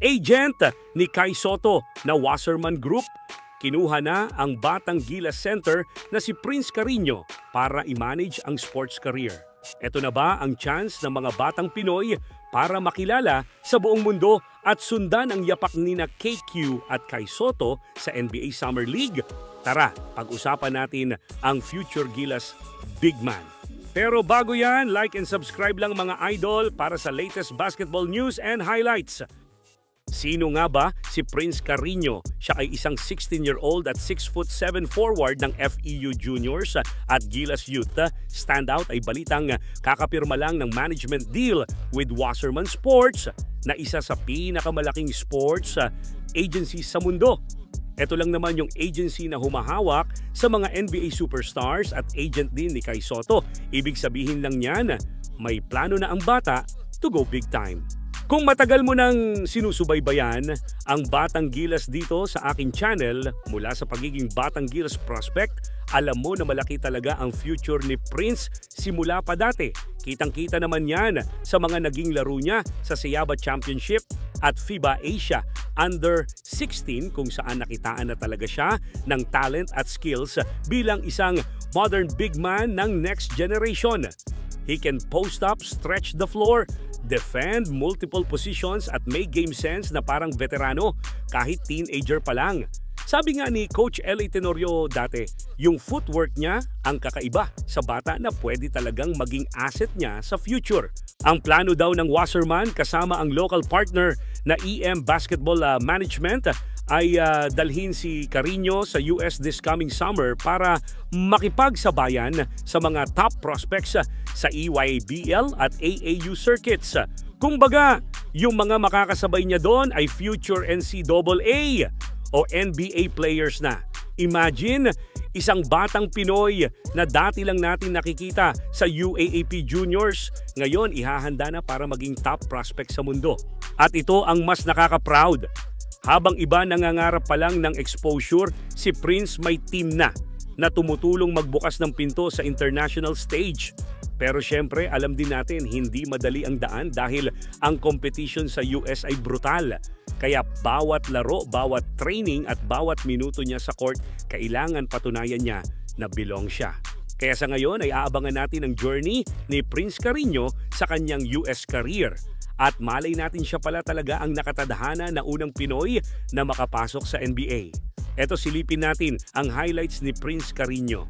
Agent ni Kai Sotto na Wasserman Group, kinuha na ang batang Gilas center na si Prince Carreño para i-manage ang sports career. Ito na ba ang chance ng mga batang Pinoy para makilala sa buong mundo at sundan ang yapak nina KQ at Kai Sotto sa NBA Summer League? Tara, pag-usapan natin ang future Gilas big man. Pero bago yan, like and subscribe lang mga idol para sa latest basketball news and highlights. Sino nga ba si Prince Carreño? Siya ay isang 16-year-old at 6'7" forward ng FEU Juniors at Gilas Youth. Standout ay balitang kakapirma lang ng management deal with Wasserman Sports na isa sa pinakamalaking sports agency sa mundo. Ito lang naman yung agency na humahawak sa mga NBA superstars at agent din ni Kai Sotto. Ibig sabihin lang niyan, may plano na ang bata to go big time. Kung matagal mo nang sinusubaybayan ang Batang Gilas dito sa aking channel, mula sa pagiging Batang Gilas prospect, alam mo na malaki talaga ang future ni Prince simula pa dati. Kitang-kita naman yan sa mga naging laro niya sa Siaba Championship at FIBA Asia Under-16 kung saan nakitaan na talaga siya ng talent at skills bilang isang modern big man ng next generation. He can post up, stretch the floor, defend multiple positions at may game sense na parang veterano kahit teenager pa lang. Sabi nga ni Coach L.A. Tenorio dati, yung footwork niya ang kakaiba sa bata na pwede talagang maging asset niya sa future. Ang plano daw ng Wasserman kasama ang local partner na EM Basketball Management ay dalhin si Carreño sa US this coming summer para makipagsabayan sa mga top prospects sa EYBL at AAU circuits. Kumbaga, yung mga makakasabay niya doon ay future NCAA o NBA players na. Imagine, isang batang Pinoy na dati lang natin nakikita sa UAAP Juniors, ngayon ihahanda na para maging top prospect sa mundo. At ito ang mas nakaka-proud. Habang iba nangangarap pa lang ng exposure, si Prince may team na tumutulong magbukas ng pinto sa international stage. Pero syempre, alam din natin, hindi madali ang daan dahil ang competition sa US ay brutal. Kaya bawat laro, bawat training at bawat minuto niya sa court, kailangan patunayan niya na belong siya. Kaya sa ngayon ay aabangan natin ang journey ni Prince Carreño sa kanyang US career. At malay natin siya pala talaga ang nakatadhana na unang Pinoy na makapasok sa NBA. Eto silipin natin ang highlights ni Prince Carreño.